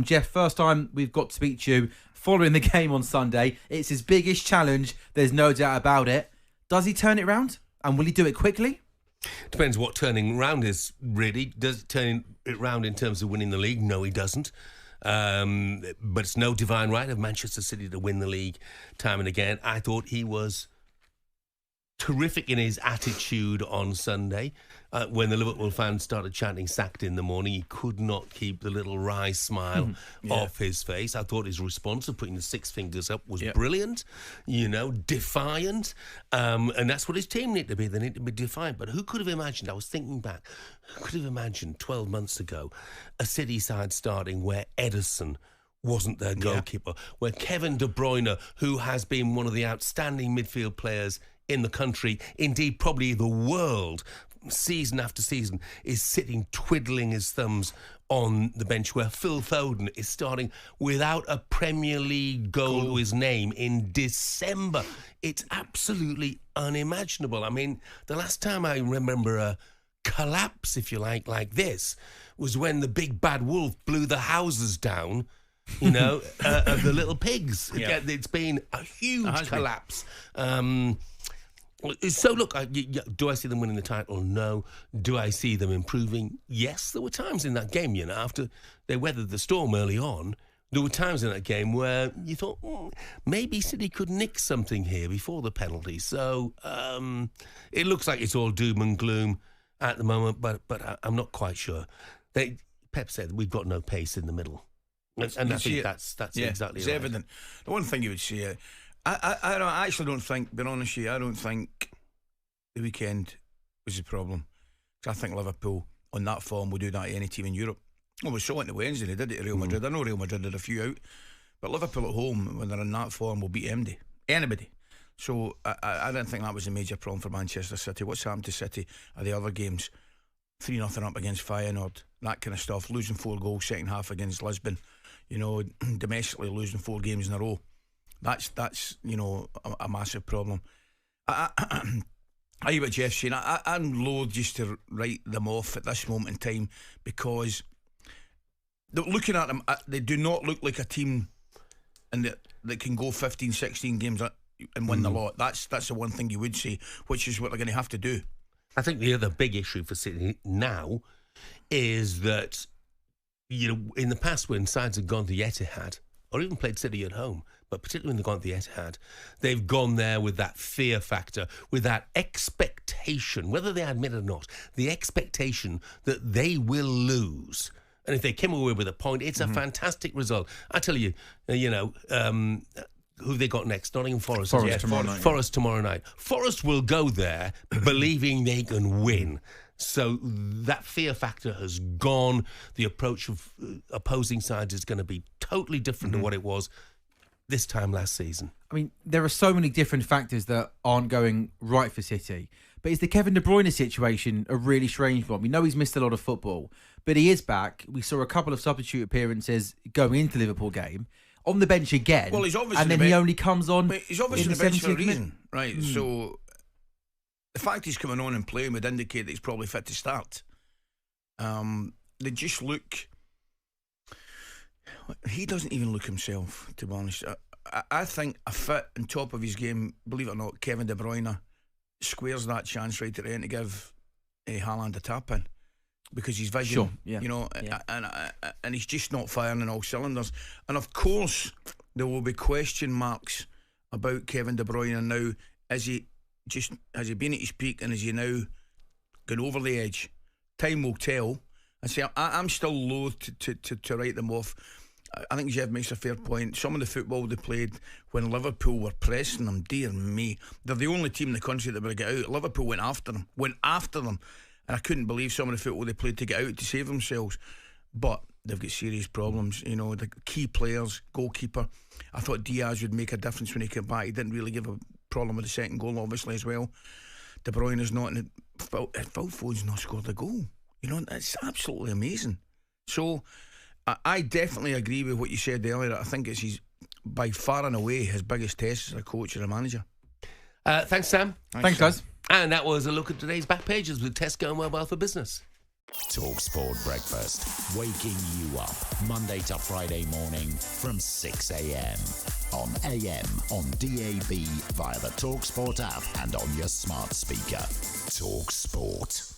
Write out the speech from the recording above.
Jeff, first time we've got to speak to you following the game on Sunday. It's his biggest challenge, there's no doubt about it. Does he turn it round? And will he do it quickly? Depends what turning round is, really. Does it turn it round in terms of winning the league? No, he doesn't. But it's no divine right of Manchester City to win the league time and again. I thought he was terrific in his attitude on Sunday. When the Liverpool fans started chanting "sacked" in the morning, he could not keep the little wry smile off his face. I thought his response of putting the six fingers up was brilliant, defiant. And that's what his team need to be. They need to be defiant. But who could have imagined, I was thinking back, who could have imagined 12 months ago a City side starting where Ederson wasn't their goalkeeper, where Kevin De Bruyne, who has been one of the outstanding midfield players in the country, indeed probably the world, season after season, is sitting twiddling his thumbs on the bench, where Phil Foden is starting without a Premier League goal to his name in December. It's absolutely unimaginable. I mean, the last time I remember a collapse, if you like this, was when the big bad wolf blew the houses down, of the little pigs. Yeah. It's been a huge collapse. So look, do I see them winning the title? No. Do I see them improving? Yes. There were times in that game, after they weathered the storm early on, there were times in that game where you thought, maybe City could nick something here before the penalty. So it looks like it's all doom and gloom at the moment, but I'm not quite sure. Pep said we've got no pace in the middle. And I think that's exactly it's right. evident. The one thing you would say, I actually don't think, being honest with you, I don't think the weekend was the problem. Because I think Liverpool, on that form, will do that to any team in Europe. Well, we saw it on the Wednesday, they did it to Real Madrid. I know Real Madrid did a few out, but Liverpool at home, when they're in that form, will beat anybody. So I don't think that was a major problem for Manchester City. What's happened to City are the other games? 3-0 up against Feyenoord, that kind of stuff. Losing 4 goals second half against Lisbon. Domestically losing 4 games in a row. That's a massive problem. I hear what Jeff's saying. I'm loath just to write them off at this moment in time, because looking at them, they do not look like a team that can go 15, 16 games and win the lot. That's the one thing you would say, which is what they're going to have to do. I think the other big issue for City now is that, in the past when sides have gone to the Etihad, or even played City at home, but particularly when they've gone to the Etihad, they've gone there with that fear factor, with that expectation, whether they admit it or not, the expectation that they will lose. And if they came away with a point, it's a fantastic result. I tell you, who they got next? Nottingham Forest. Forest tomorrow night. Forest will go there believing they can win. So that fear factor has gone. The approach of opposing sides is going to be totally different to what it was this time last season. I mean, there are so many different factors that aren't going right for City. But is the Kevin De Bruyne situation a really strange one? We know he's missed a lot of football, but he is back. We saw a couple of substitute appearances going into the Liverpool game. On the bench again. Well, he's obviously and then he only comes on. He's obviously on the bench for a reason, right? So the fact he's coming on and playing would indicate that he's probably fit to start. They just look. He doesn't even look himself, to be honest. I think a fit and top of his game, believe it or not, Kevin De Bruyne squares that chance right at the end to give Haaland a tap in. Because he's vision, and he's just not firing on all cylinders. And of course, there will be question marks about Kevin De Bruyne now. Has he been at his peak, and is he now gone over the edge? Time will tell. And say I'm still loath to write them off. I think Jeff makes a fair point. Some of the football they played when Liverpool were pressing them, dear me, they're the only team in the country that would get out. Liverpool went after them. And I couldn't believe some of the football they played to get out to save themselves. But they've got serious problems. The key players, goalkeeper. I thought Diaz would make a difference when he came back. He didn't really give a problem with the second goal, obviously, as well. De Bruyne is not. Phil Foden's not scored a goal. It's absolutely amazing. So I definitely agree with what you said earlier. I think he's by far and away his biggest test as a coach and a manager. Thanks, Sam. Thanks, guys. And that was a look at today's back pages with Tesco Mobile for Business. talkSPORT Breakfast, waking you up Monday to Friday morning from 6 a.m. on AM, on DAB, via the talkSPORT app and on your smart speaker. talkSPORT.